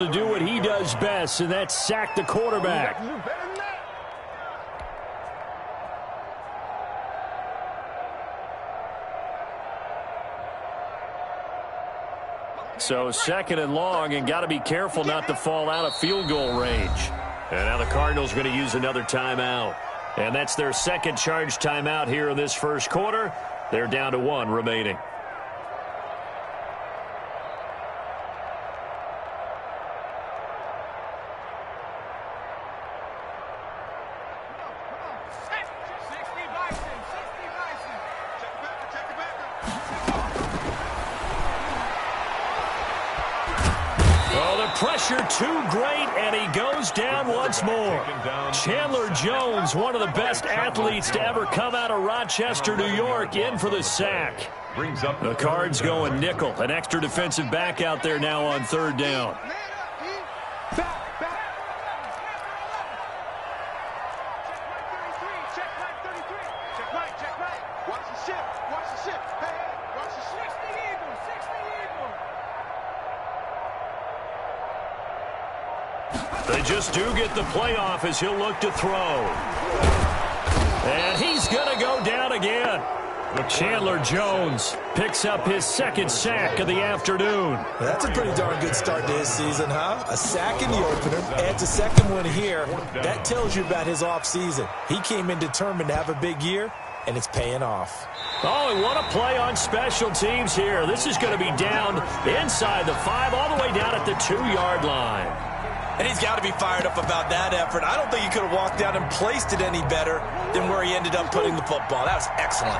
To do what he does best, and that's sack the quarterback. So second and long, and got to be careful not to fall out of field goal range. And now the Cardinals going to use another timeout. And that's their second charge timeout here in this first quarter. They're down to one remaining. Pressure too great, and he goes down once more. Chandler Jones, one of the best athletes to ever come out of Rochester, New York, in for the sack. The Cards going nickel. An extra defensive back out there now on third down. They just do get the playoff as he'll look to throw. And he's going to go down again. Chandler Jones picks up his second sack of the afternoon. That's a pretty darn good start to his season, huh? A sack in the opener, adds a second one here. That tells you about his offseason. He came in determined to have a big year, and it's paying off. Oh, and what a play on special teams here. This is going to be down inside the 5, all the way down at the 2-yard line. And he's got to be fired up about that effort. I don't think he could have walked out and placed it any better than where he ended up putting the football. That was excellent.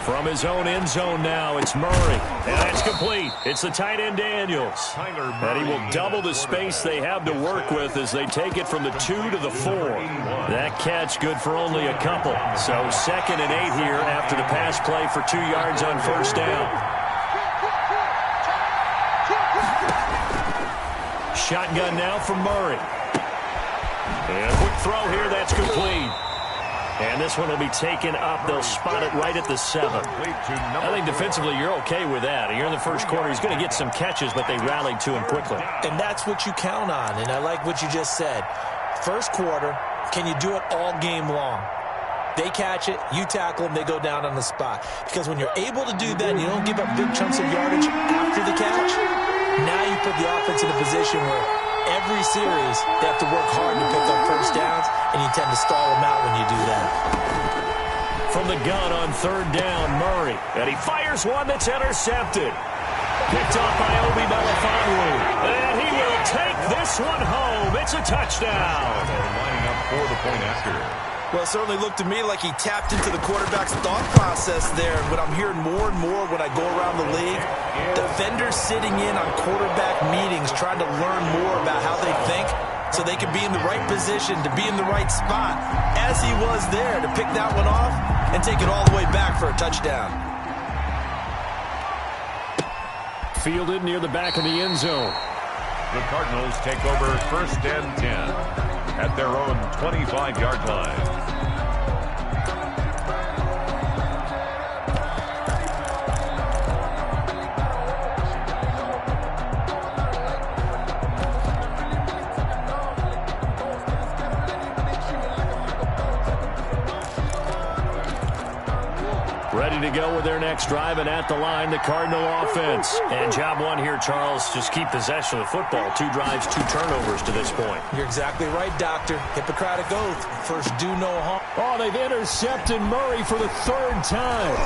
From his own end zone now, it's Murray. And that's complete. It's the tight end Daniels. And he will double the space they have to work with as they take it from the 2 to the 4. That catch good for only a couple. So second and 8 here after the pass play for 2 yards on first down. Shotgun now from Murray. And a quick throw here, that's complete. And this one will be taken up. They'll spot it right at the 7. I think defensively you're okay with that. Here in the first quarter, he's going to get some catches, but they rallied to him quickly. And that's what you count on, and I like what you just said. First quarter, can you do it all game long? They catch it, you tackle them, they go down on the spot. Because when you're able to do that and you don't give up big chunks of yardage after the catch, now you put the offense in a position where every series, they have to work hard to pick up first downs, and you tend to stall them out when you do that. From the gun on third down, Murray. And he fires one that's intercepted. Picked off by Obi Melifonwu. And he will take this one home. It's a touchdown. Lining up for the point after. Well, it certainly looked to me like he tapped into the quarterback's thought process there. And what I'm hearing more and more when I go around the league, defenders sitting in on quarterback meetings trying to learn more about how they think so they can be in the right position to be in the right spot, as he was there to pick that one off and take it all the way back for a touchdown. Fielded near the back of the end zone. The Cardinals take over first and 10 at their own 25-yard line. Ready to go with their next drive, and at the line, the Cardinal offense. And job one here, Charles, just keep possession of the football. 2 drives, 2 turnovers to this point. You're exactly right, Doctor. Hippocratic oath. First, do no harm. Oh, they've intercepted Murray for the 3rd time.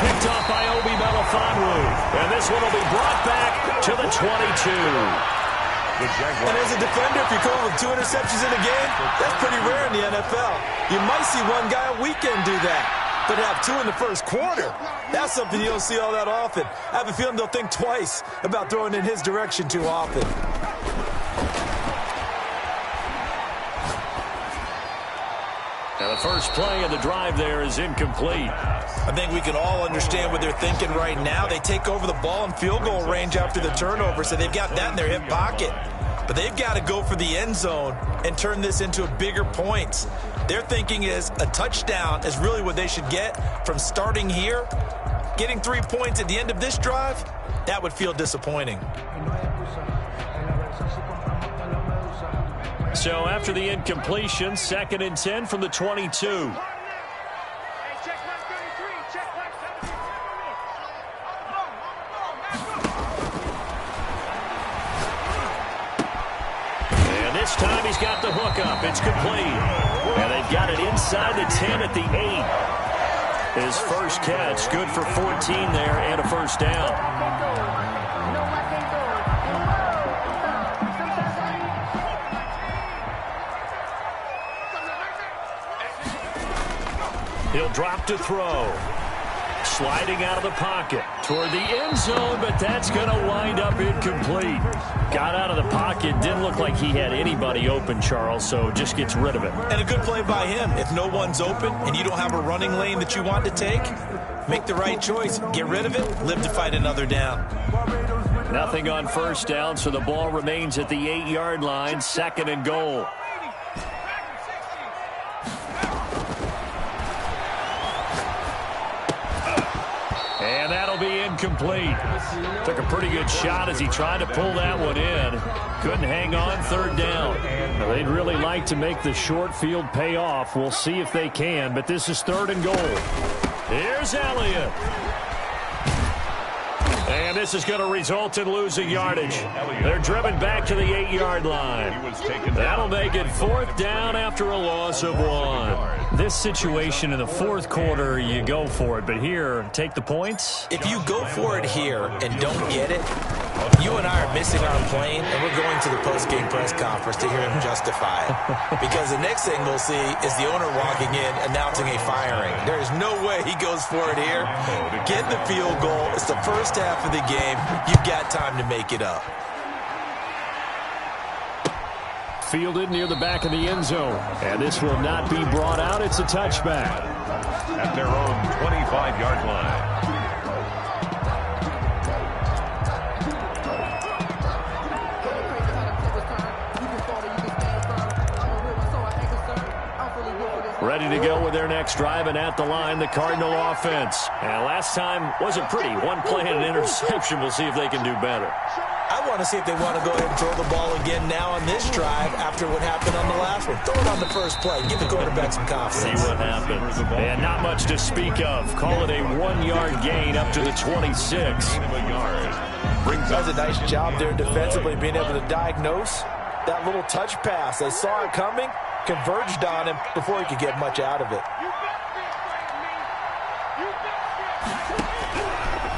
Picked off by Obi Melifonwu. And this one will be brought back to the 22. And as a defender, if you're going with 2 interceptions in a game, that's pretty rare in the NFL. You might see one guy a weekend do that. But have 2 in the first quarter, that's something you don't see all that often. I have a feeling they'll think twice about throwing in his direction too often. Now the first play of the drive there is incomplete. I think we can all understand what they're thinking right now. They take over the ball in field goal range after the turnover, so they've got that in their hip pocket. But they've got to go for the end zone and turn this into a bigger points. Their thinking is a touchdown is really what they should get from starting here. Getting 3 points at the end of this drive, that would feel disappointing. So after the incompletion, 2nd and 10 from the 22. And this time he's got the hook up. It's complete. And they've got it inside the 10 at the 8. His first catch, good for 14 there and a first down. He'll drop to throw. Sliding out of the pocket toward the end zone, but that's going to wind up incomplete. Got out of the pocket. Didn't look like he had anybody open, Charles, so just gets rid of it. And a good play by him. If no one's open and you don't have a running lane that you want to take, make the right choice. Get rid of it. Live to fight another down. Nothing on first down, so the ball remains at the 8-yard line, 2nd and goal. And that'll be incomplete. Took a pretty good shot as he tried to pull that one in. Couldn't hang on, 3rd down. Now, they'd really like to make the short field pay off. We'll see if they can, but this is 3rd and goal. Here's Elliott. And this is going to result in losing yardage. They're driven back to the 8-yard line. That'll make it 4th down after a loss of 1. This situation in the 4th quarter, you go for it. But here, take the points. If you go for it here and don't get it, you and I are missing our plane, and we're going to the post-game press conference to hear him justify it. Because the next thing we'll see is the owner walking in announcing a firing. There is no way he goes for it here. Get the field goal. It's the first half of the game. You've got time to make it up. Fielded near the back of the end zone. And this will not be brought out. It's a touchback. At their own 25-yard line. Ready to go with their next drive, and at the line, the Cardinal offense. And last time wasn't pretty. One play and an interception. We'll see if they can do better. I want to see if they want to go ahead and throw the ball again now on this drive after what happened on the last one. Throw it on the first play. Give the quarterback some confidence. See what happens. And not much to speak of. Call it a 1-yard gain up to the 26. Does a nice job there defensively, being able to diagnose that little touch pass. They saw it coming, converged on him before he could get much out of it.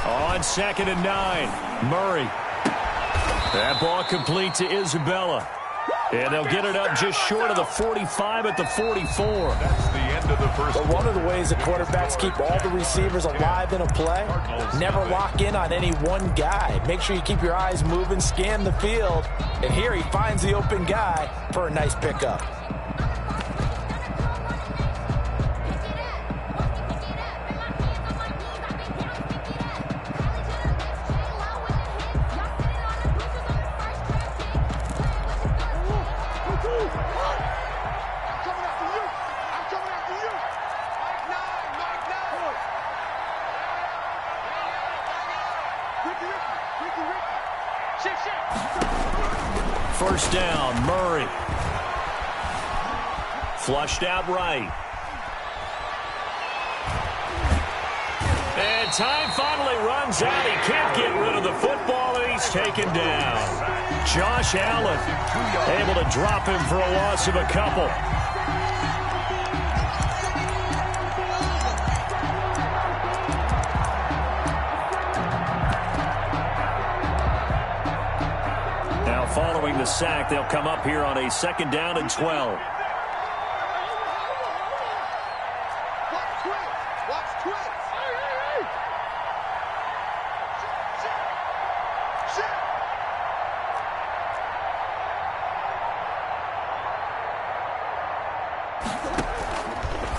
On 2nd and 9, Murray. That ball complete to Isabella. And they'll get it up just short of the 45 at the 44. That's the end of the first. But one of the ways that quarterbacks keep all the receivers alive in a play, never lock in on any one guy. Make sure you keep your eyes moving, scan the field. And here he finds the open guy for a nice pickup. First down, Murray. Flushed out right. And time finally runs out. He can't get rid of the football, and he's taken down. Josh Allen able to drop him for a loss of a couple. Following the sack, they'll come up here on a 2nd down and 12.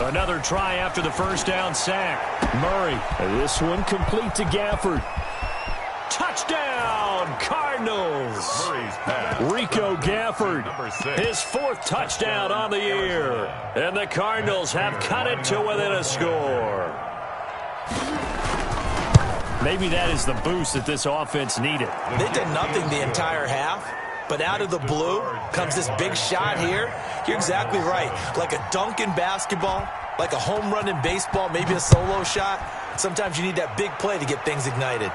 Another try after the first down sack. Murray. This one complete to Gafford. Touchdown, Cardinals. Rico Gafford, his 4th touchdown on the year. And the Cardinals have cut it to within a score. Maybe that is the boost that this offense needed. They did nothing the entire half, but out of the blue comes this big shot here. You're exactly right. Like a dunk in basketball, like a home run in baseball, maybe a solo shot. Sometimes you need that big play to get things ignited.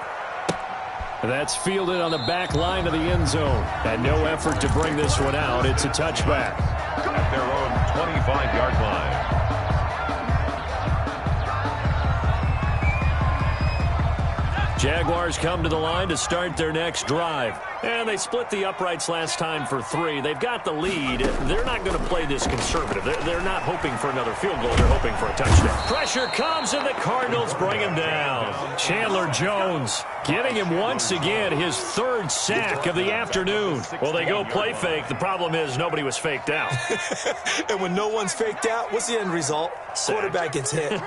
That's fielded on the back line of the end zone. And no effort to bring this one out. It's a touchback. At their own 25-yard line. Jaguars come to the line to start their next drive. And they split the uprights last time for 3. They've got the lead. They're not going to play this conservative. They're not hoping for another field goal. They're hoping for a touchdown. Pressure comes, and the Cardinals bring him down. Chandler Jones getting him once again his 3rd sack of the afternoon. Well, they go play fake. The problem is nobody was faked out. And when no one's faked out, what's the end result? Sack. Quarterback gets hit.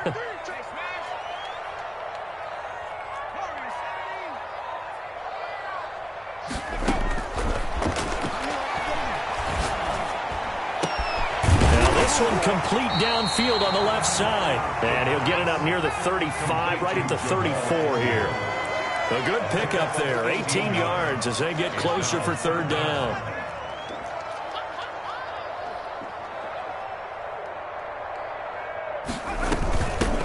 One complete downfield on the left side. And he'll get it up near the 35, right at the 34 here. A good pickup there, 18 yards as they get closer for 3rd down.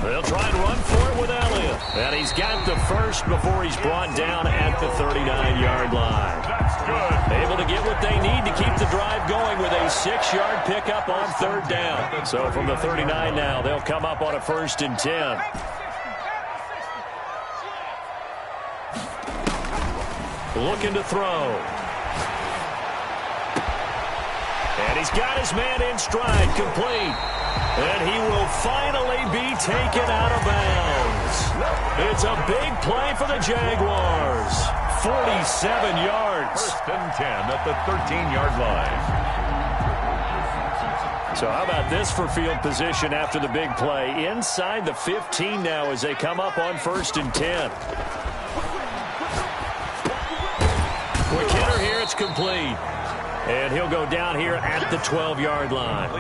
They'll try and run for it with Elliott. And he's got the first before he's brought down at the 39-yard line. That's good. Able to get what they need to keep the drive going with a 6-yard pickup on 3rd down. So from the 39 now, they'll come up on a 1st and 10. Looking to throw. And he's got his man in stride, complete. And he will finally be taken out of bounds. It's a big play for the Jaguars. 47 yards. 1st and 10 at the 13-yard line. So how about this for field position after the big play? Inside the 15 now as they come up on 1st and 10. Quick hitter here, it's complete. And he'll go down here at the 12-yard line.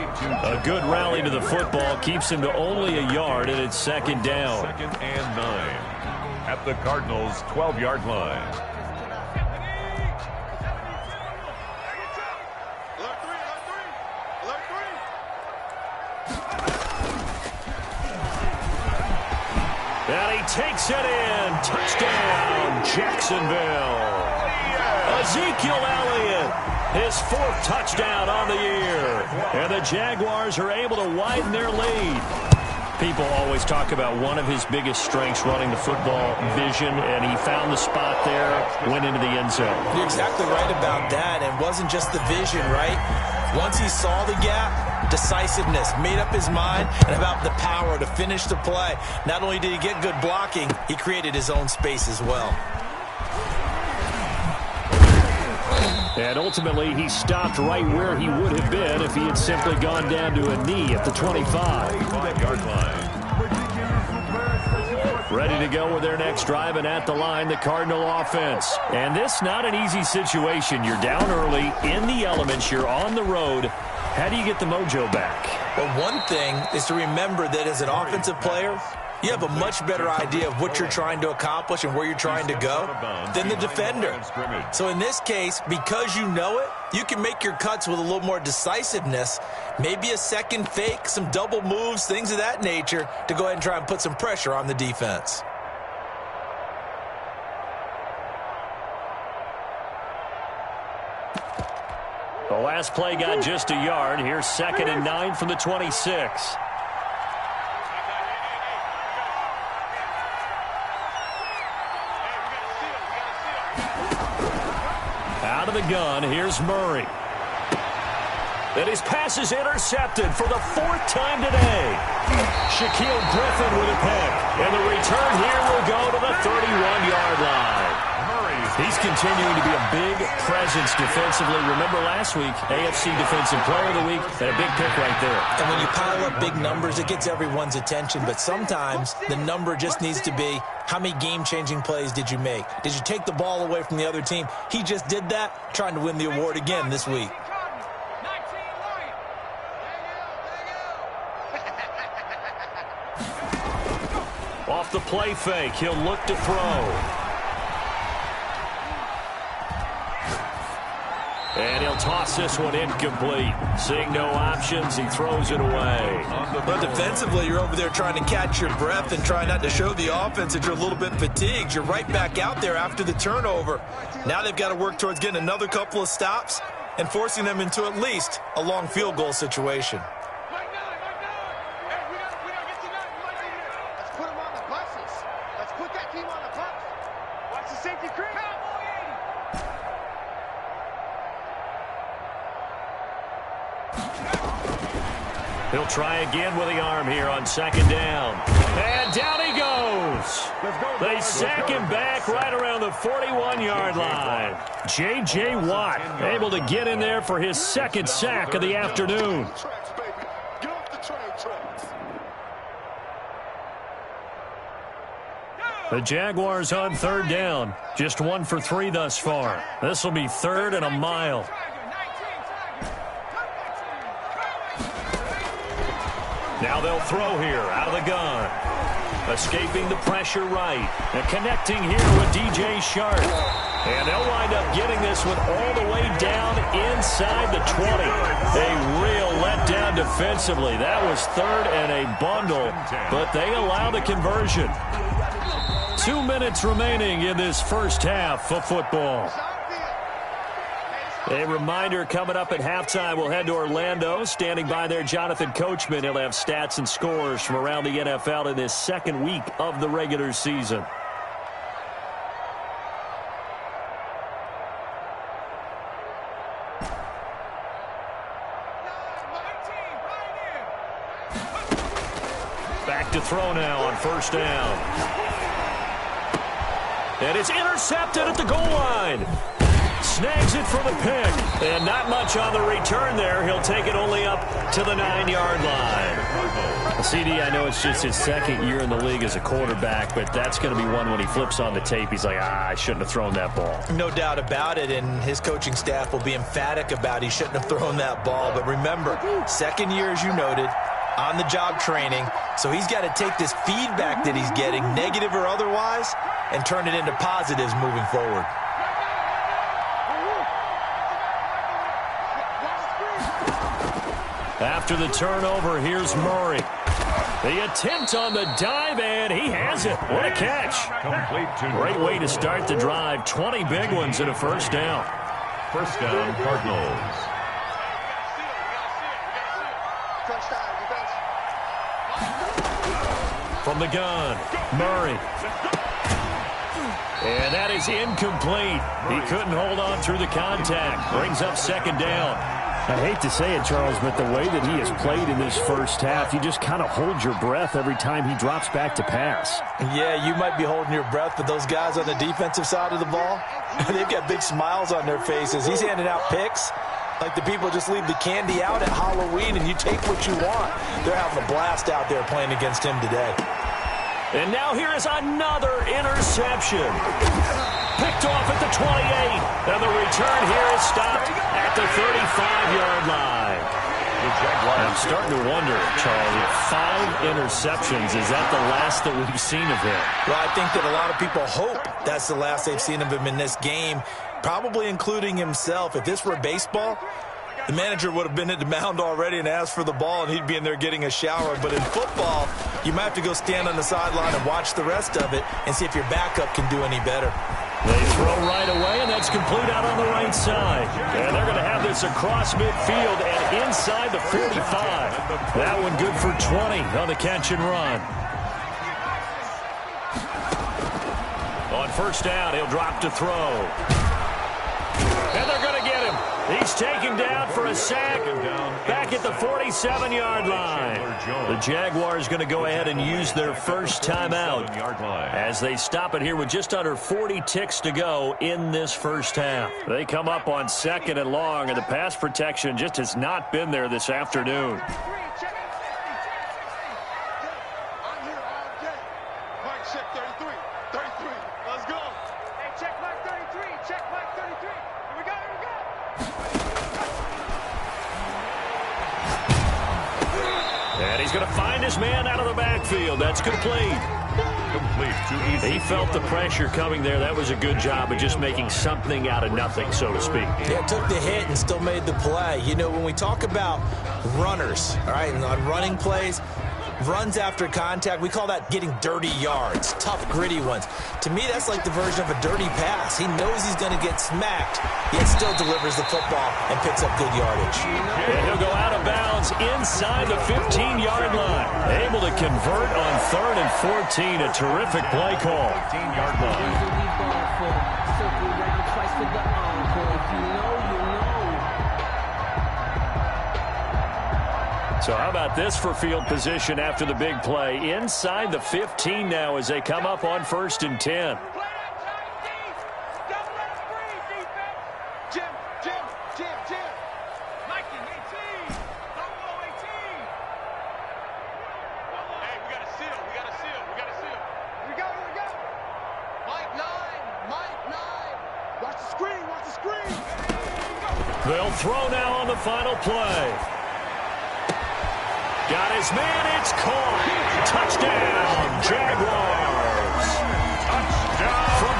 A good rally to the football keeps him to only a yard, and it's 2nd down. 2nd and 9 at the Cardinals' 12-yard line. And he takes it in. Touchdown, Jacksonville. Ezekiel Elliott, his 4th touchdown on the year. And the Jaguars are able to widen their lead. People always talk about one of his biggest strengths running the football, vision, and he found the spot there, went into the end zone. You're exactly right about that. It wasn't just the vision, right? Once he saw the gap, decisiveness, made up his mind, and about the power to finish the play. Not only did he get good blocking, he created his own space as well. And ultimately, he stopped right where he would have been if he had simply gone down to a knee at the 25-yard line. Ready to go with their next drive, and at the line, the Cardinal offense. And this not an easy situation. You're down early, in the elements, you're on the road. How do you get the mojo back? Well, one thing is to remember that as an offensive player, you have a much better idea of what you're trying to accomplish and where you're trying to go than the defender. So in this case, because you know it, you can make your cuts with a little more decisiveness, maybe a second fake, some double moves, things of that nature, to go ahead and try and put some pressure on the defense. The last play got just a yard. Here's 2nd and 9 from the 26. Out of the gun, here's Murray. And his pass is intercepted for the 4th time today. Shaquille Griffin with a pick. And the return here will go to the 31-yard line. Murray's He's continuing to be a big presence defensively. Remember last week, AFC Defensive Player of the Week, and a big pick right there. And when you pile up big numbers, it gets everyone's attention. But sometimes the number just needs to be, how many game-changing plays did you make? Did you take the ball away from the other team? He just did that, trying to win the award again this week. Off the play fake, he'll look to throw. And he'll toss this one incomplete. Seeing no options, he throws it away. But defensively, you're over there trying to catch your breath and try not to show the offense that you're a little bit fatigued. You're right back out there after the turnover. Now they've got to work towards getting another couple of stops and forcing them into at least a long field goal situation. Let's put them on the buses. Let's put that team on the bus. Watch the safety creep. He'll try again with the arm here on second down. And down he goes. They sack him back right around the 41-yard line. J.J. Watt able to get in there for his second sack of the afternoon. The Jaguars on third down. Just 1 for 3 thus far. This will be third and a mile. Now they'll throw here out of the gun. Escaping the pressure right. And connecting here with DJ Sharp. And they'll wind up getting this one all the way down inside the 20. A real letdown defensively. That was third and a bundle, but they allow the conversion. 2 minutes remaining in this first half of football. A reminder coming up at halftime, we'll head to Orlando. Standing by there, Jonathan Coachman. He'll have stats and scores from around the NFL in this second week of the regular season. Back to throw now on first down. And it's intercepted at the goal line. Snags it for the pick. And not much on the return there. He'll take it only up to the 9-yard line. CD, I know it's just his second year in the league as a quarterback, but that's going to be one when he flips on the tape. He's like, I shouldn't have thrown that ball. No doubt about it, and his coaching staff will be emphatic about he shouldn't have thrown that ball. But remember, second year, as you noted, on-the-job training. So he's got to take this feedback that he's getting, negative or otherwise, and turn it into positives moving forward. After the turnover, here's Murray. The attempt on the dive, and he has it. What a catch. Great way to start the drive. 20 big ones and a first down. First down, Cardinals. From the gun, Murray. And that is incomplete. He couldn't hold on through the contact. Brings up second down. I hate to say it, Charles, but the way that he has played in this first half, you just kind of hold your breath every time he drops back to pass. Yeah, you might be holding your breath, but those guys on the defensive side of the ball, they've got big smiles on their faces. He's handing out picks like the people just leave the candy out at Halloween and you take what you want. They're having a blast out there playing against him today. And now here is another interception. Picked off at the 28. And the return here is stopped at the 35-yard line. I'm starting to wonder, Charlie, 5 interceptions. Is that the last that we've seen of him? Well, I think that a lot of people hope that's the last they've seen of him in this game, probably including himself. If this were baseball, the manager would have been at the mound already and asked for the ball, and he'd be in there getting a shower. But in football, you might have to go stand on the sideline and watch the rest of it and see if your backup can do any better. They throw right away, and that's complete out on the right side. And they're going to have this across midfield and inside the 45. That one good for 20 on the catch and run. On first down, he'll drop to throw. And they're going to get him. He's taken down for for a sack. Back at the 47-yard line. The Jaguars going to go ahead and use their first timeout as they stop it here with just under 40 ticks to go in this first half. They come up on 2nd and long, and the pass protection just has not been there this afternoon. And he's going to find his man out of the backfield. That's complete. Too easy. He felt the pressure coming there. That was a good job of just making something out of nothing, so to speak. Yeah, took the hit and still made the play. You know, when we talk about runners, all right, and on running plays, runs after contact, we call that getting dirty yards, tough, gritty ones. To me, that's like the version of a dirty pass. He knows he's going to get smacked, yet still delivers the football and picks up good yardage. And he'll go out of bounds inside the 15-yard line. Able to convert on 3rd and 14. A terrific play call. 15-yard line. So how about this for field position after the big play? Inside the 15 now as they come up on 1st and 10. They'll throw now on the final play. Got his man, it's caught. Touchdown, Jaguars. Touchdown. From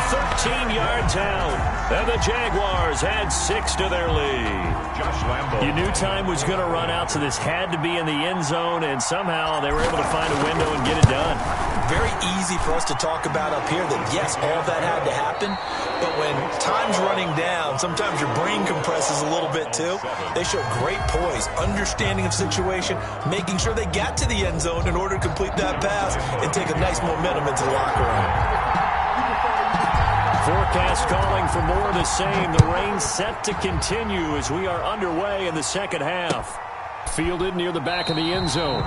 13 yards out. And the Jaguars add 6 to their lead. Josh Lambo. You knew time was going to run out, so this had to be in the end zone, and somehow they were able to find a window and get it done. Very easy for us to talk about up here that, yes, all that had to happen, but when time's running down, sometimes your brain compresses a little bit too. They show great poise, understanding of situation, making sure they got to the end zone in order to complete that pass and take a nice momentum into the locker room. Forecast calling for more of the same. The rain set to continue as we are underway in the second half. Fielded near the back of the end zone.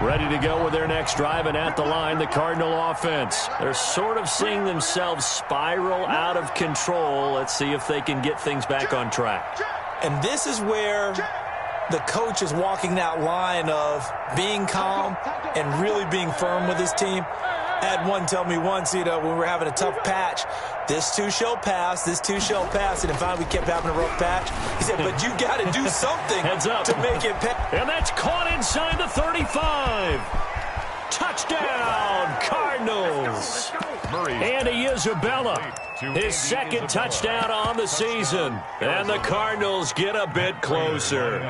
Ready to go with their next drive, and at the line, the Cardinal offense. They're sort of seeing themselves spiral out of control. Let's see if they can get things back on track. And this is where the coach is walking that line of being calm and really being firm with his team. I had one tell me once, when we were having a tough patch, this too shall pass, this too shall pass. And finally we kept having a rough patch. He said, but you got to do something to make it pass. And that's caught inside the 35. Touchdown, Cardinals. Andy Isabella, his second touchdown on the season. And the Cardinals get a bit closer.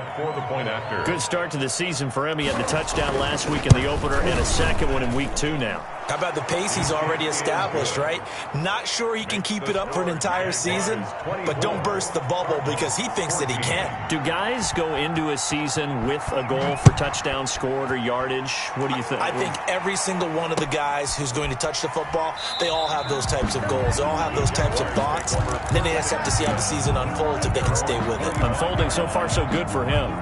Good start to the season for him. He had the touchdown last week in the opener and a second one in week 2 now. How about the pace he's already established, right? Not sure he can keep it up for an entire season, but don't burst the bubble because he thinks that he can. Do guys go into a season with a goal for touchdown scored or yardage? What do you think? I think every single one of the guys who's going to touch the football, they all have those types of goals. They all have those types of thoughts. Then they just have to see how the season unfolds if they can stay with it. Unfolding so far so good for him.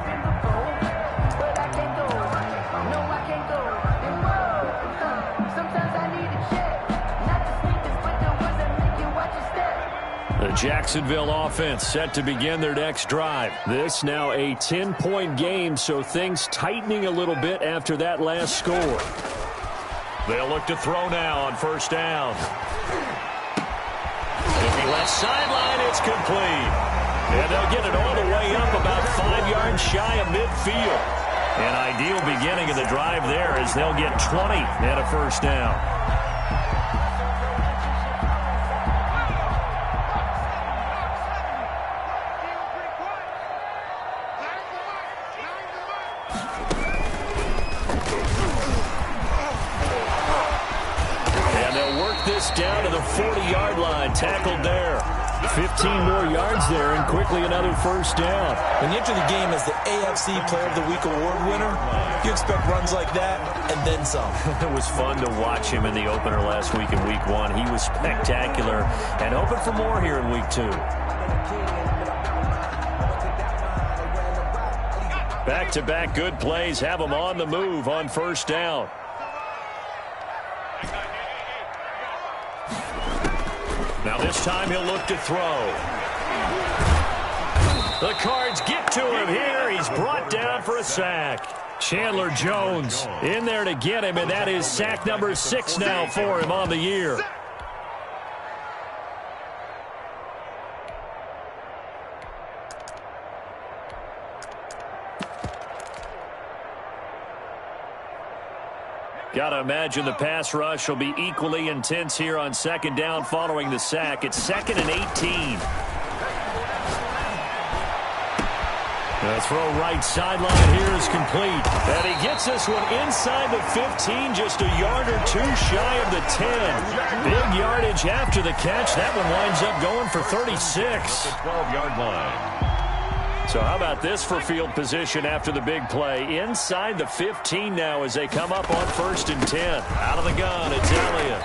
The Jacksonville offense set to begin their next drive. This now a 10-point game, so things tightening a little bit after that last score. They'll look to throw now on first down. Looking left sideline, it's complete. And they'll get it all the way up about 5 yards shy of midfield. An ideal beginning of the drive there as they'll get 20 and a first down. Down to the 40-yard line, tackled there. 15 more yards there and quickly another first down. When you enter the game as the AFC Player of the Week award winner, you expect runs like that and then some. It was fun to watch him in the opener last week in Week 1. He was spectacular and hoping for more here in Week 2. Back-to-back good plays have him on the move on first down. Now this time he'll look to throw. The Cards get to him here. He's brought down for a sack. Chandler Jones in there to get him, and that is sack number 6 now for him on the year. Got to imagine the pass rush will be equally intense here on second down following the sack. It's 2nd and 18. The throw right sideline here is complete. And he gets this one inside the 15, just a yard or two shy of the 10. Big yardage after the catch. That one winds up going for 36. The 12-yard line. So how about this for field position after the big play? Inside the 15 now as they come up on 1st and 10. Out of the gun, it's Elliott.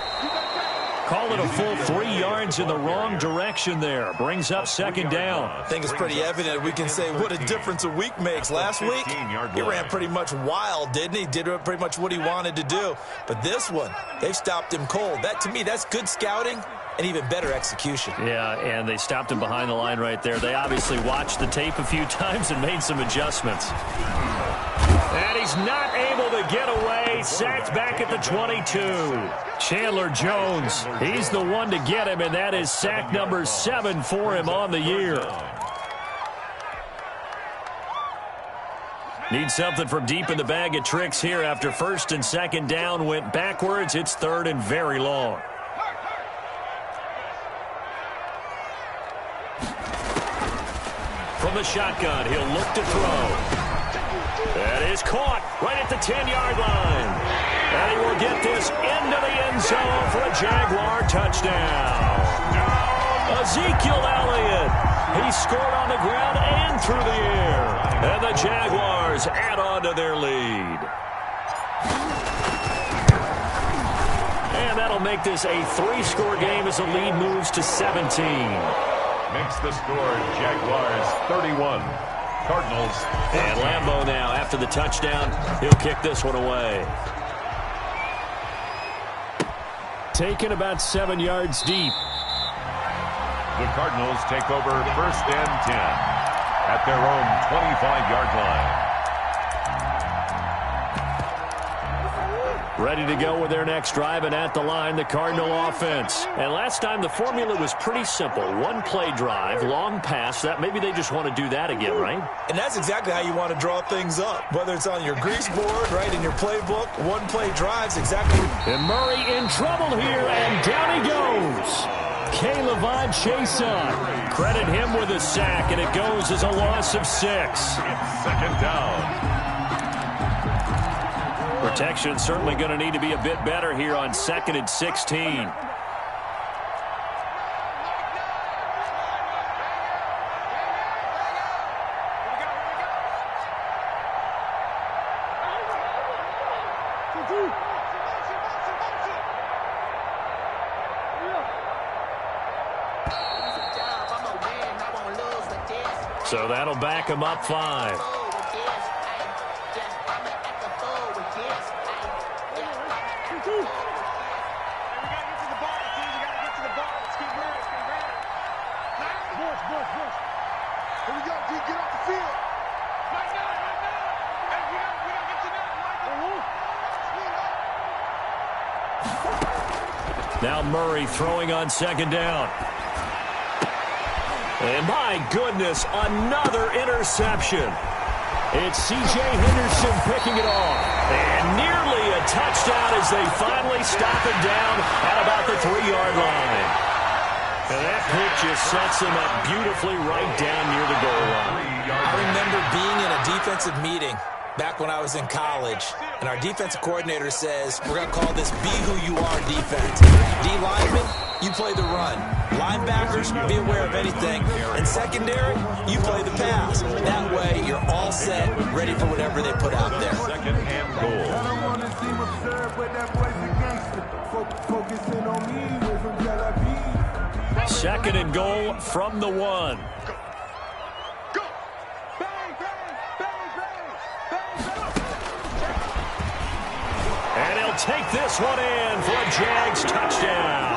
Call it a full 3 yards in the wrong direction there. Brings up second down. I think it's pretty evident we can say what a difference a week makes. Last week, he ran pretty much wild, didn't he? Did pretty much what he wanted to do. But this one, they've stopped him cold. That, to me, that's good scouting and even better execution. Yeah, and they stopped him behind the line right there. They obviously watched the tape a few times and made some adjustments. And he's not able to get away. Sacked back at the 22. Chandler Jones, he's the one to get him, and that is sack number 7 for him on the year. Need something from deep in the bag of tricks here after 1st and 2nd down went backwards. It's 3rd and very long. From the shotgun, he'll look to throw. That is caught right at the 10-yard line. And he will get this into the end zone for a Jaguar touchdown. Ezekiel Elliott. He scored on the ground and through the air. And the Jaguars add on to their lead. And that'll make this a 3-score game as the lead moves to 17. Makes the score Jaguars 31. Cardinals. And Lambeau now, after the touchdown, he'll kick this one away. Taken about 7 yards deep. The Cardinals take over 1st and 10 at their own 25-yard line. Ready to go with their next drive, and at the line, the Cardinal offense. And last time, the formula was pretty simple. 1-play drive, long pass. That maybe they just want to do that again, right? And that's exactly how you want to draw things up. Whether it's on your grease board, right, in your playbook, 1-play drives, exactly. And Murray in trouble here, and down he goes. K'Lavon Chaisson. Credit him with a sack, and it goes as a loss of 6. It's 2nd down. Protection certainly going to need to be a bit better here on 2nd and 16. So that'll back him up 5. Now Murray throwing on 2nd down. And my goodness, another interception. It's C.J. Henderson picking it off. And nearly a touchdown as they finally stop him down at about the 3-yard line. And that pick just sets him up beautifully right down near the goal line. I remember being in a defensive meeting back when I was in college, and our defensive coordinator says, we're going to call this be who you are defense. D lineman, you play the run. Linebackers, be aware of anything. And secondary, you play the pass. That way, you're all set, ready for whatever they put out there. Second and goal. Second and goal from the 1. And he'll take this one in for a Jags touchdown.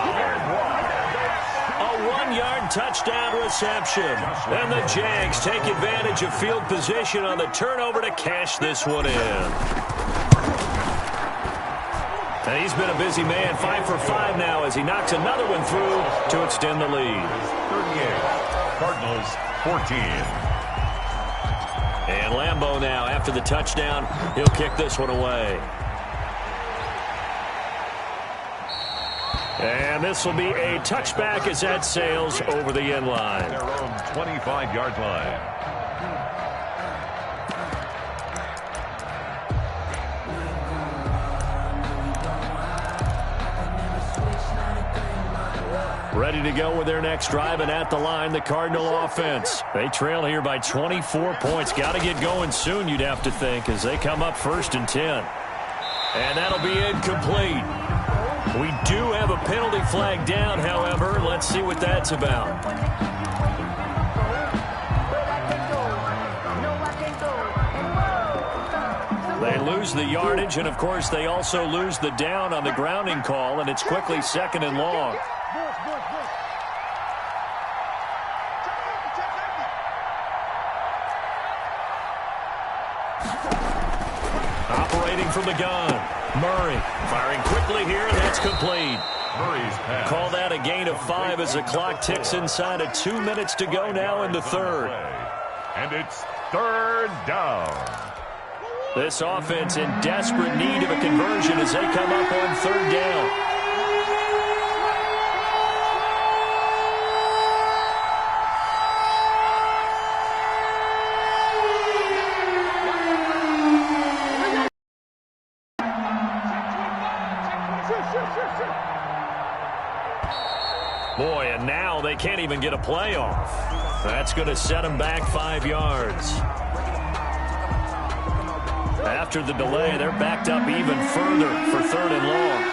A 1-yard touchdown reception. And the Jags take advantage of field position on the turnover to cash this one in. And he's been a busy man, 5 for 5 now as he knocks another one through to extend the lead. 38, Cardinals 14. And Lambeau now, after the touchdown, he'll kick this one away. And this will be a touchback as that sails over the end line. Their own 25-yard line. Ready to go with their next drive, and at the line, the Cardinal offense. They trail here by 24 points. Got to get going soon, you'd have to think, as they come up 1st and 10. And that'll be incomplete. We do have a penalty flag down, however. Let's see what that's about. They lose the yardage, and, of course, they also lose the down on the grounding call, and it's quickly 2nd and long. Operating from the gun. Murray firing quickly here, and that's complete. Murray's pass. Call that a gain of 5 as the clock ticks inside of 2 minutes to go now in the third. And it's 3rd down. This offense in desperate need of a conversion as they come up on 3rd down. Boy, and now they can't even get a play off. That's going to set them back 5 yards. After the delay, they're backed up even further for 3rd and long.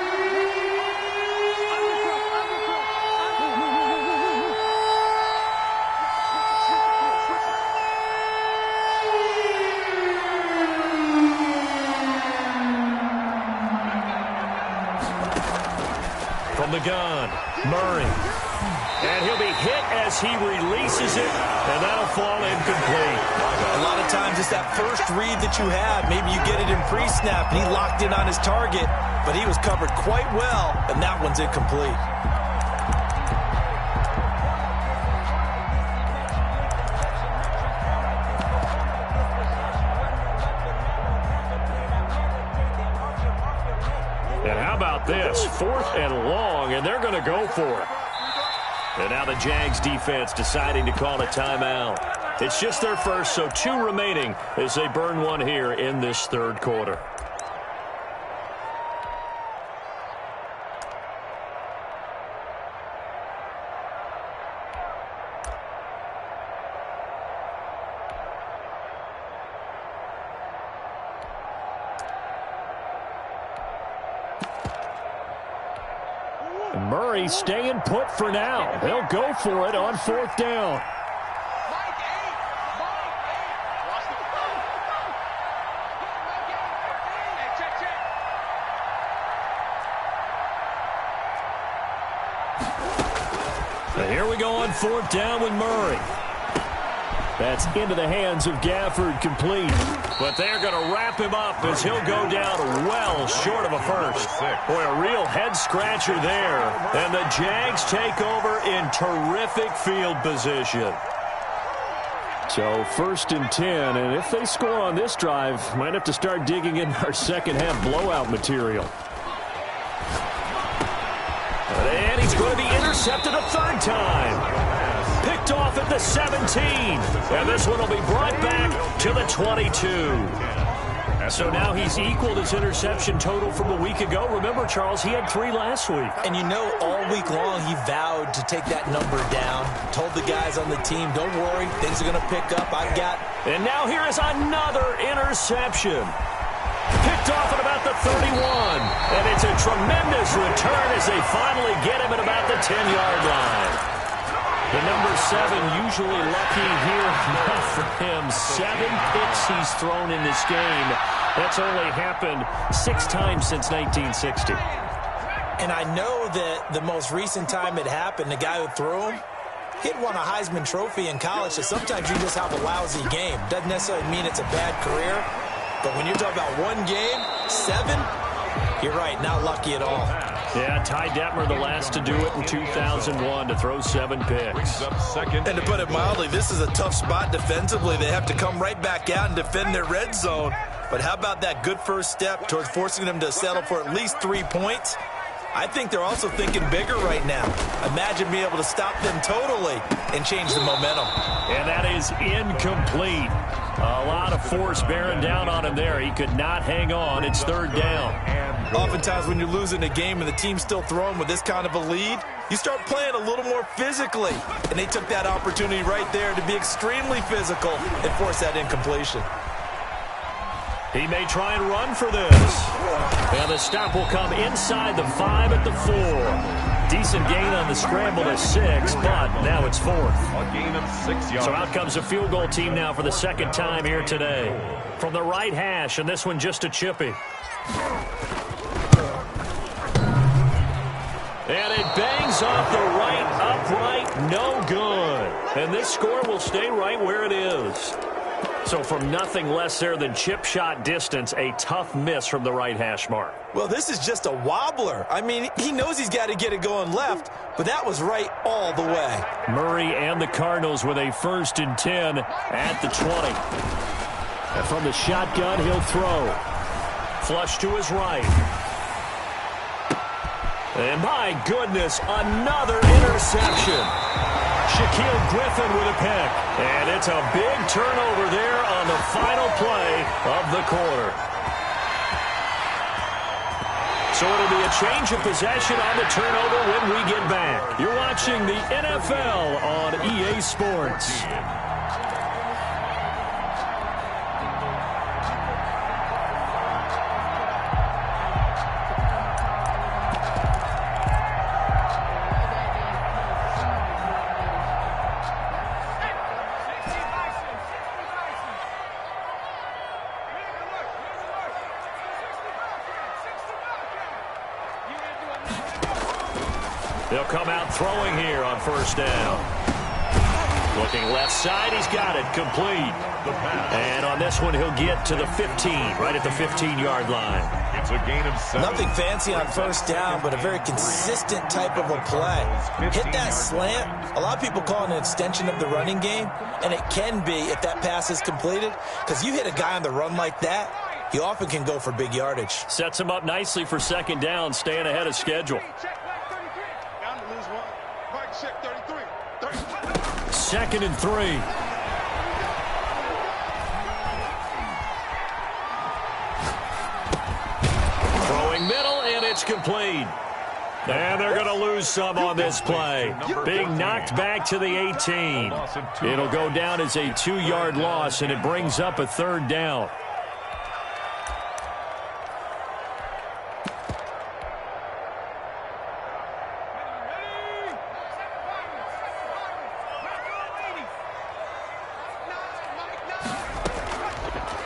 From the gun, Murray. And he'll be hit as he releases it, and that'll fall incomplete. A lot of times it's that first read that you have. Maybe you get it in pre-snap, and he locked in on his target, but he was covered quite well, and that one's incomplete. And how about this? 4th and long, and they're going to go for it. And now the Jags defense deciding to call a timeout. It's just their first, so 2 remaining as they burn one here in this 3rd quarter. Murray staying put for now. They'll go for it on 4th down. And here we go on 4th down with Murray. That's into the hands of Gafford, complete. But they're going to wrap him up as he'll go down well short of a first. Boy, a real head-scratcher there. And the Jags take over in terrific field position. So 1st and 10, and if they score on this drive, might have to start digging in our second-half blowout material. And he's going to be intercepted a 3rd time. Picked off at the 17. And this one will be brought back to the 22. So now he's equaled his interception total from a week ago. Remember, Charles, he had 3 last week. And you know, all week long he vowed to take that number down. Told the guys on the team, don't worry, things are going to pick up. I've got... And now here is another interception. Picked off at about the 31. And it's a tremendous return as they finally get him at about the 10-yard line. The number 7 usually lucky here. Not for him. 7 picks he's thrown in this game. That's only happened 6 times since 1960. And I know that the most recent time it happened, the guy who threw him, he'd won a Heisman Trophy in college, so sometimes you just have a lousy game. Doesn't necessarily mean it's a bad career, but when you're talking about one game, 7, you're right, not lucky at all. Yeah, Ty Detmer the last to do it in 2001 to throw 7 picks. And to put it mildly, this is a tough spot defensively. They have to come right back out and defend their red zone. But how about that good first step towards forcing them to settle for at least 3 points? I think they're also thinking bigger right now. Imagine being able to stop them totally and change the momentum. And that is incomplete. A lot of force bearing down on him there. He could not hang on. It's 3rd down. Oftentimes when you're losing a game and the team's still throwing with this kind of a lead, you start playing a little more physically. And they took that opportunity right there to be extremely physical and force that incompletion. He may try and run for this. And the stop will come inside the 5 at the 4. Decent gain on the scramble to 6, but now it's 4th. A gain of 6 yards. So out comes a field goal team now for the 2nd time here today. From the right hash, and this one just a chippy. And it bangs off the right upright, no good. And this score will stay right where it is. So from nothing less there than chip shot distance, a tough miss from the right hash mark. Well, this is just a wobbler. I mean, he knows he's got to get it going left, but that was right all the way. Murray and the Cardinals with a 1st and 10 at the 20. And from the shotgun, he'll throw. Flush to his right. And my goodness, another interception. Shaquille Griffin with a pick. And it's a big turnover there on the final play of the quarter. So it'll be a change of possession on the turnover when we get back. You're watching the NFL on EA Sports. They'll come out throwing here on 1st down. Looking left side, he's got it, complete. And on this one, he'll get to the 15, right at the 15-yard line. It's a gain of 7. Nothing fancy on 1st down, but a very consistent type of a play. Hit that slant. A lot of people call it an extension of the running game, and it can be if that pass is completed, because you hit a guy on the run like that, he often can go for big yardage. Sets him up nicely for 2nd down, staying ahead of schedule. 2nd and 3. Throwing middle, and it's complete. And they're going to lose some on this play. Being knocked back to the 18. It'll go down as a 2-yard loss, and it brings up a 3rd down.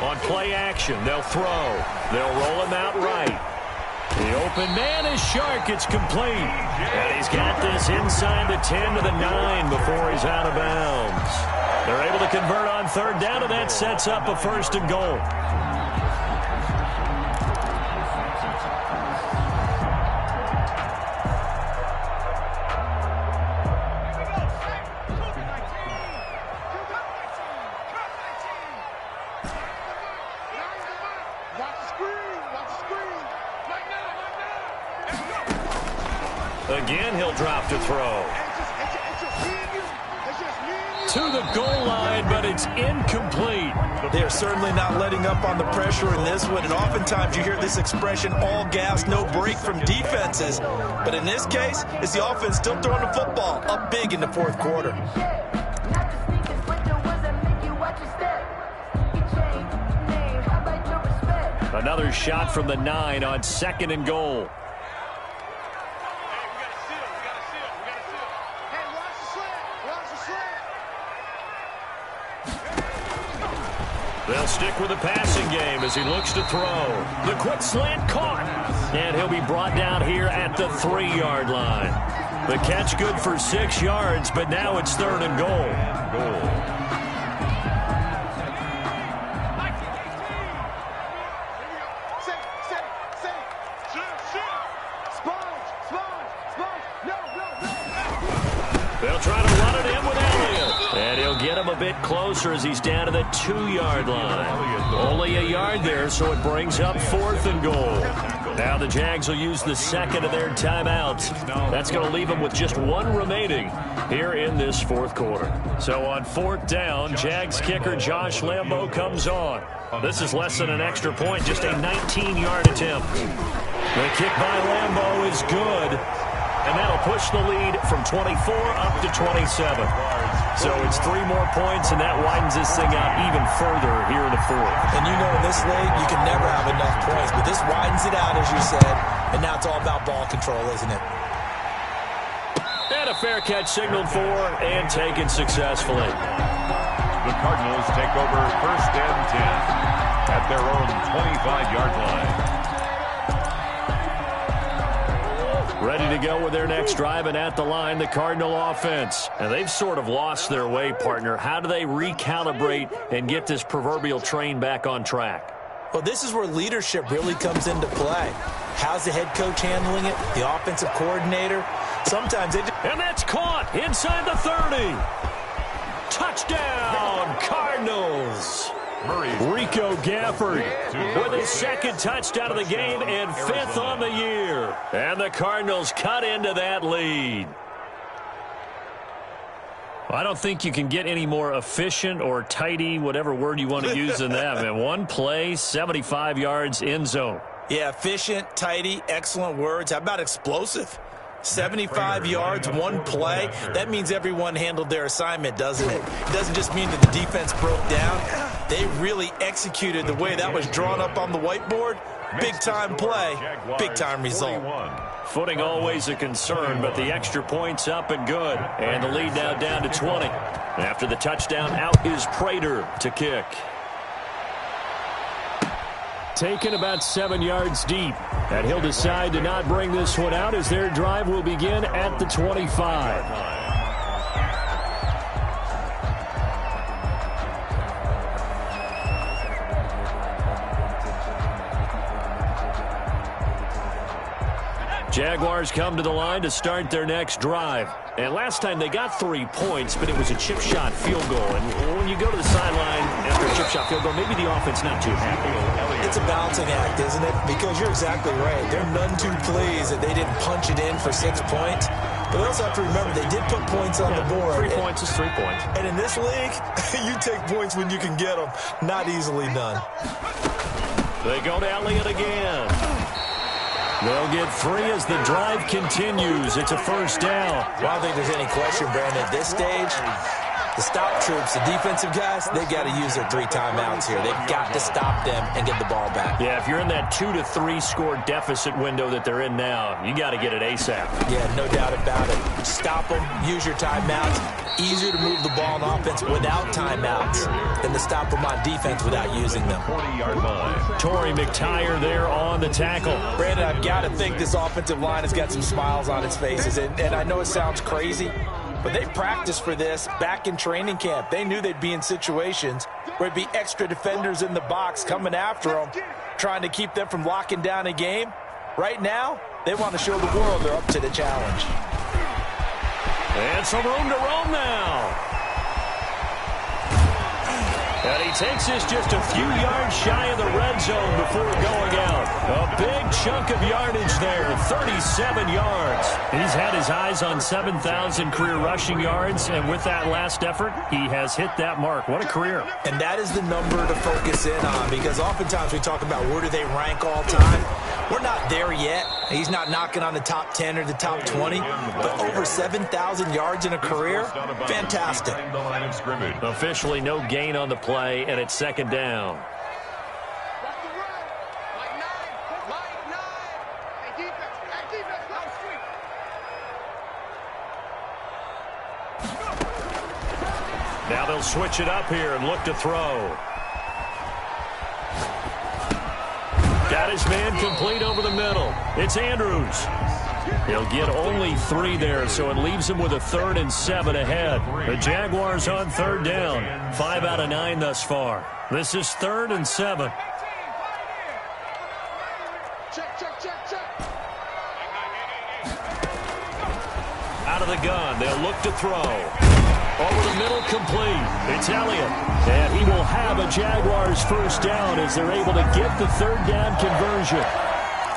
On play action, they'll throw. They'll roll him out right. The open man is Shark. It's complete. And he's got this inside the 10 to the 9 before he's out of bounds. They're able to convert on 3rd down, and that sets up a 1st and goal. Again, he'll drop to throw. to the goal line, but it's incomplete. They're certainly not letting up on the pressure in this one, and oftentimes you hear this expression, all gas, no break from defenses. But in this case, it's the offense still throwing the football up big in the fourth quarter. Another shot from the 9 on 2nd and goal. They'll stick with the passing game as he looks to throw. The quick slant caught. And he'll be brought down here at the 3-yard line. The catch good for 6 yards, but now it's 3rd and goal. They'll try to run it in with Elliott. And he'll get him a bit closer as he's down to the 2-yard line. Only a yard there, so it brings up 4th and goal. Now the Jags will use the 2nd of their timeouts. That's going to leave them with just 1 remaining here in this 4th quarter. So on 4th down, Jags kicker Josh Lambo comes on. This is less than an extra point, just a 19-yard attempt. The kick by Lambo is good. And that'll push the lead from 24 up to 27. So it's 3 more points, and that widens this thing out even further here in the 4th. And you know in this league, you can never have enough points. But this widens it out, as you said. And now it's all about ball control, isn't it? And a fair catch signaled for and taken successfully. The Cardinals take over 1st and 10 at their own 25-yard line. Ready to go with their next drive, and at the line, the Cardinal offense. And they've sort of lost their way, partner. How do they recalibrate and get this proverbial train back on track? Well, this is where leadership really comes into play. How's the head coach handling it? The offensive coordinator? Sometimes they just... And that's caught inside the 30. Touchdown, Cardinals. Rico Gafford with his 2nd touchdown of the game and 5th on the year. And the Cardinals cut into that lead. Well, I don't think you can get any more efficient or tidy, whatever word you want to use than that, man. 1 play, 75 yards, end zone. Yeah, efficient, tidy, excellent words. How about explosive? 75 yards, 1 play. That means everyone handled their assignment, doesn't it? It doesn't just mean that the defense broke down. They really executed the way that was drawn up on the whiteboard. Big-time play, big-time result. Footing always a concern, but the extra point's up and good. And the lead now down to 20. After the touchdown, out is Prater to kick. Taken about 7 yards deep. And he'll decide to not bring this one out as their drive will begin at the 25. Jaguars come to the line to start their next drive. And last time they got 3 points, but it was a chip shot field goal. And when you go to the sideline after a chip shot field goal, maybe the offense not too happy. It's a balancing act, isn't it? Because you're exactly right. They're none too pleased that they didn't punch it in for 6 points. But we also have to remember they did put points on the board. 3 points is 3 points. And in this league, you take points when you can get them. Not easily done. They go to Elliott again. They'll get 3 as the drive continues. It's a 1st down. Well, I don't think there's any question, Brandon, at this stage. The stop troops, the defensive guys, they've got to use their 3 timeouts here. They've got to stop them and get the ball back. Yeah, if you're in that 2 to 3 score deficit window that they're in now, you got to get it ASAP. Yeah, no doubt about it. Stop them, use your timeouts. Easier to move the ball on offense without timeouts than to stop them on defense without using them. 40-yard line. Torrey McTyer there on the tackle. Brandon, I've got to think this offensive line has got some smiles on its faces. And I know it sounds crazy, but they practiced for this back in training camp. They knew they'd be in situations where it'd be extra defenders in the box coming after them, trying to keep them from locking down a game. Right now, they want to show the world they're up to the challenge. And some room to roam now. And he takes this just a few yards shy of the red zone before going out. A big chunk of yardage there, 37 yards. He's had his eyes on 7,000 career rushing yards, and with that last effort, he has hit that mark. What a career. And that is the number to focus in on, because oftentimes we talk about where do they rank all time. We're not there yet. He's not knocking on the top 10 or the top 20, but over 7,000 yards in a career, fantastic. Officially no gain on the play, and it's second down. Now they'll switch it up here and look to throw. Got his man complete over the middle. It's Andrews. He'll get only 3 there, so it leaves him with a 3rd and 7 ahead. The Jaguars on third down. 5 out of 9 thus far. This is 3rd and 7. Out of the gun, they'll look to throw. Over the middle, complete. It's Elliott. And he will have a Jaguars first down as they're able to get the 3rd down conversion.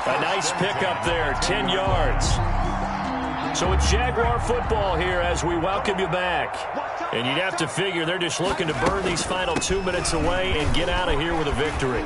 A nice pickup there, 10 yards. So it's Jaguar football here as we welcome you back. And you'd have to figure they're just looking to burn these final 2 minutes away and get out of here with a victory.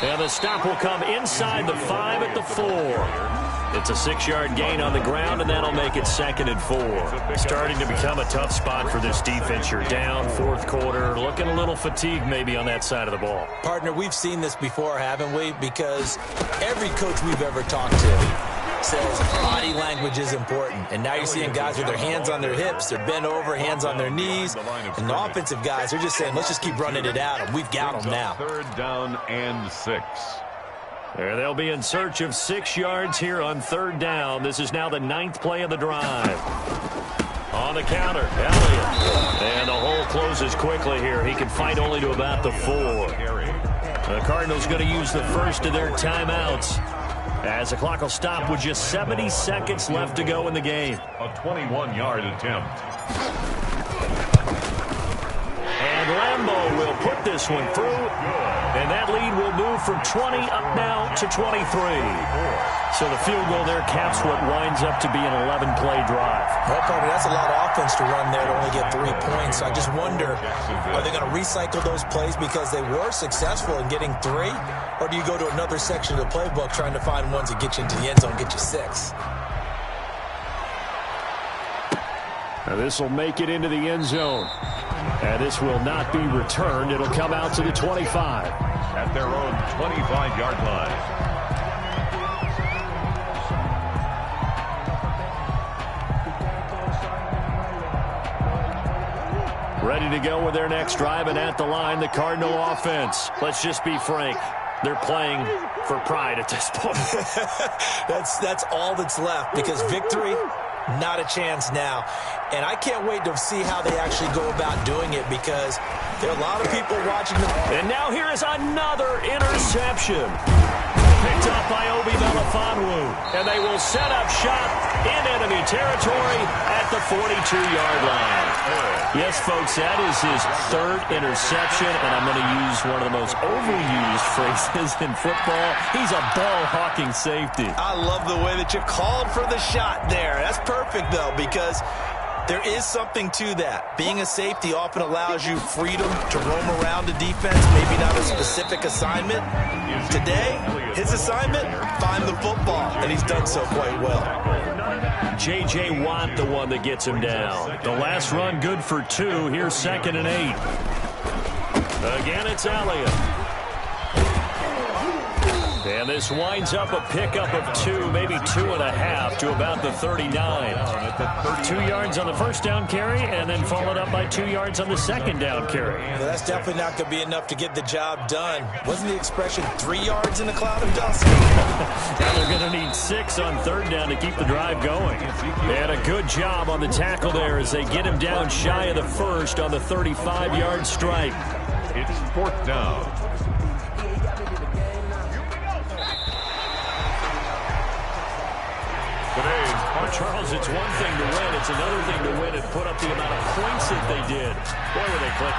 And the stop will come inside the 5 at the 4. It's a 6-yard gain on the ground, and that'll make it 2nd and 4. Starting to become a tough spot for this defense. You're down 4th quarter, looking a little fatigued maybe on that side of the ball. Partner, we've seen this before, haven't we? Because every coach we've ever talked to says body language is important. And now you're seeing guys with their hands on their hips, they're bent over, hands on their knees. And the offensive guys, they're just saying, let's just keep running it at them. We've got them now. 3rd down and 6. There they'll be in search of 6 yards here on 3rd down. This is now the 9th play of the drive. On the counter, Elliott. And the hole closes quickly here. He can fight only to about the 4. The Cardinals going to use the first of their timeouts as the clock will stop with just 70 seconds left to go in the game. A 21-yard attempt. And Lambeau will put this one through, and that lead will move from 20 up now to 23. So the field goal there caps what winds up to be an 11-play drive. Well, partner, that's a lot of offense to run there to only get 3 points. So I just wonder, are they going to recycle those plays because they were successful in getting 3? Or do you go to another section of the playbook trying to find ones that get you into the end zone, get you 6? Now this will make it into the end zone. And this will not be returned. It'll come out to the 25. At their own 25-yard line. Ready to go with their next drive, and at the line, the Cardinal offense. Let's just be frank. They're playing for pride at this point. That's all that's left, because victory, not a chance now. And I can't wait to see how they actually go about doing it, because there are a lot of people watching them. And now here is another interception. Picked up by Obi Melifonwu. And they will set up shop in enemy territory at the 42-yard line. Yes, folks, that is his 3rd interception, and I'm going to use one of the most overused phrases in football. He's a ball-hawking safety. I love the way that you called for the shot there. That's perfect, though, because there is something to that. Being a safety often allows you freedom to roam around the defense, maybe not a specific assignment. Today, his assignment, find the football, and he's done so quite well. J.J. Watt, the one that gets him down. The last run good for 2. Here's 2nd and 8. Again, it's Elliott. And this winds up a pickup of 2, maybe 2.5 to about the 39. 2 yards on the first down carry, and then followed up by 2 yards on the second down carry. Well, that's definitely not going to be enough to get the job done. Wasn't the expression 3 yards in a cloud of dust? Now they're going to need 6 on 3rd down to keep the drive going. And a good job on the tackle there as they get him down shy of the first on the 35-yard strike. It's 4th down. Charles, it's one thing to win. It's another thing to win and put up the amount of points that they did. Boy, were they clicking.